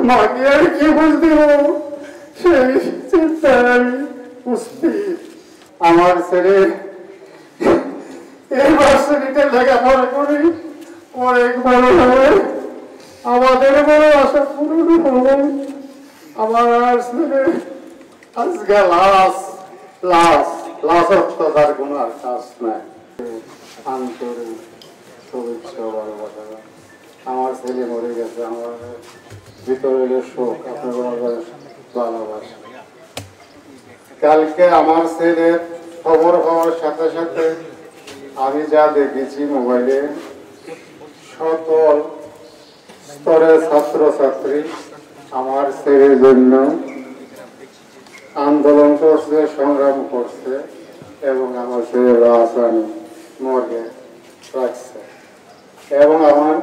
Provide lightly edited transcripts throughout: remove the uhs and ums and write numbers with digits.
মাকে আর কি বুঝ দিব সেই চিন্তায় আমি উপস্থিত। আমার ছেলে এই ভার্সিটিতে লেখাপড়া করি, অনেক বড় হবে, আমাদের বড় আশা পূরণ হবে। আমার ছেলে আজকে লাশ গুণার কাজ নাই। আন্তরিক শুভেচ্ছা ভালোবাসা। আমার ছেলে মরে গেছে, আমার ভিতরে শোক, আপনার ভালোবাসা। কালকে আমার ছেলের খবর হওয়ার সাথে সাথে আমি যা দেখেছি মোবাইলে, সকল স্তরের ছাত্রছাত্রী আমার ছেলের জন্য আন্দোলন করছে, সংগ্রাম করছে এবং আমার ছেলে রাজধানী মর্গে রাখছে। এবং আমার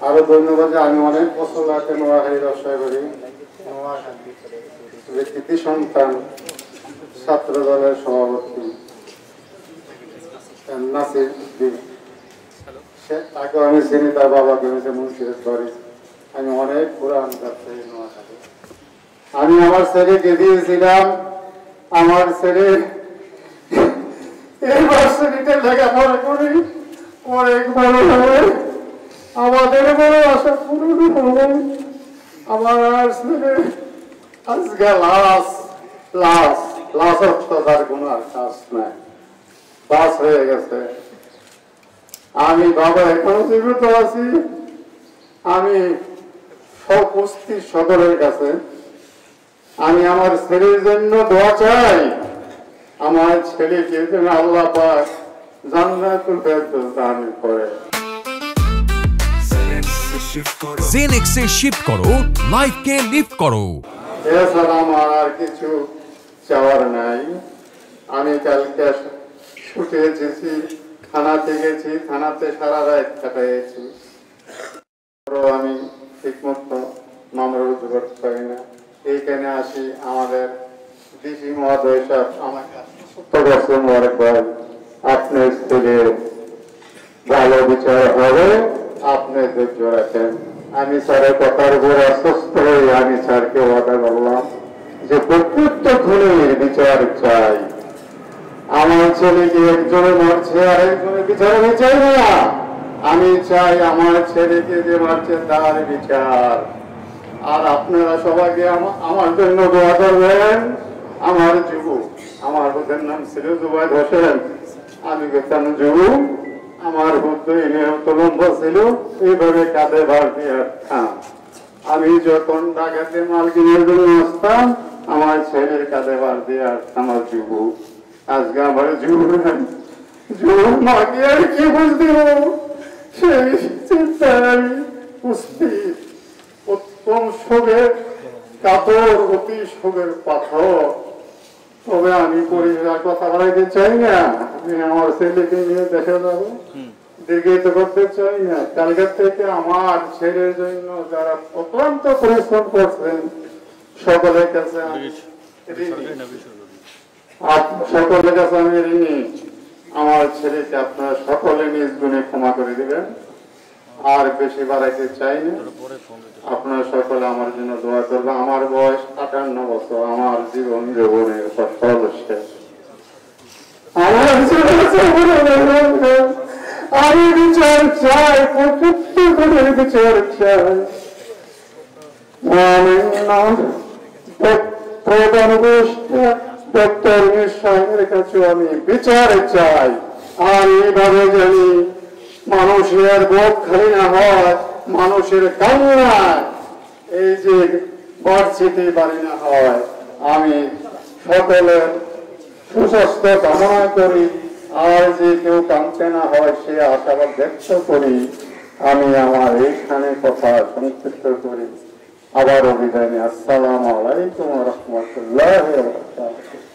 আরো ধন্যবাদ যে আমি অনেক বছর আগে নোয়াখালী ব্যবসা করি, কৃতি সন্তান ছাত্র দলের সভাপতি নাসির, তাকে আমি চিনি, তার বাবাকে হয়েছে মুন্সিরের বাড়ি। আমি অনেক পুরান ব্যবসায়ী নোয়াখালী। আমি আমার ছেলেকে দিয়েছিলাম, আমার ছেলে এই ভার্সিটিতে লেখাপড়া করি, অনেক বড় হবে, আমাদের বড় আশা পূরণ হবে। আমার ছেলে আজকে লাশ গুণার কাজ নাই, পাস হয়ে গেছে। আমি বাবা এখনো জীবিত আছি। আমি উপস্থিত সকলের কাছে আমি আমার ছেলের জন্য দোয়া চাই। আমার ছেলেকে যেন আল্লাহ পাক জান্নাতুল ফেরদৌস দান করে। জেনেক্সে শিফট করো, লাইফকে লিফট করো। এছাড়া আমার আর কিছু চাওয়ার নাই। আমি কালকে ছুটে এসেছি, থানাতে গেছি, থানাতে সারা রাত কাটাইছি। আমি ঠিক মতো মামলা রুজু করতে পারি না। এইখানে আসি, আমাদের ডিসি মহোদয় সাহেব আমাকে আপনার ছেলের ভালো বিচার হবে, আপনি ধৈর্য রাখেন। আমি স্যারের কথার উপর আশ্বস্ত হয়ে আমি স্যারকে ওয়াদা করলাম যে প্রত্যেকটা খুনের বিচার চাই। আমার ছেলেকে একজনে মারছে আর একজনের বিচার আমি চাই না। আমি চাই আমার ছেলেকে যে মারছে তার বিচার। আর আপনারা সবাইকে আমার জন্য দোয়া করবেন। আমার যুবক, আমার বোধের নাম ছিল জুবাইদ হোসেন, আমি গেতাম যুবক। আমার বুদ্ধ লম্বা ছিল, এইভাবে কাঁধে ভার দিয়ে আসতাম। আমি যখন ঢাকাতে মাল কিনের জন্য আসতাম, আমার ছেলের কাঁধে ভার দিয়ে আসতাম। আমার যুবক আজকে আমার যুবক মাকে আর কি বুঝ দিব সেই চিন্তায় আমি উপস্থিত। উত্তম শোকের কাতর, অতি শোকের পাথর। তবে আমি পরিবার কথা বলাইতে চাই না। আমি আমার ছেলেকে নিয়ে দেখে যাবো, দীর্ঘায়িত করতে চাই না। কালকের থেকে আমার ছেলের জন্য যারা অত্যন্ত পরিশ্রম করছেন সকলের কাছে আমি ঋণী। আমার ছেলেকে আপনারা সকলে নিজ গুণে ক্ষমা করে দিবেন। আর বেশি বাড়াইতে চাই না। আপনারা সকলে আমার জন্য দোয়া করবেন। আমার বয়স 58 বছর, আমার জীবন যৌবনের সফল শেষ। আমি বিচার চাই, প্রত্যেক বিচার চাই। আমি বিচার চাই। আর এইভাবে জানি মানুষের বোধ খালি না হয়, মানুষের কান্না এই যে বাড়ছিতে বাড়ি না হয়। আমি সকলের সুস্বাস্থ্য কামনা করি। আর যে কেউ কাঁদতে না হয় সে আশাবাদ ব্যক্ত করি। আমি আমার এইখানে কথা সংক্ষিপ্ত করি। আবার অভিযানে আসসালামু আলাইকুম ওয়া রাহমাতুল্লাহি ওয়া বারাকাতুহু।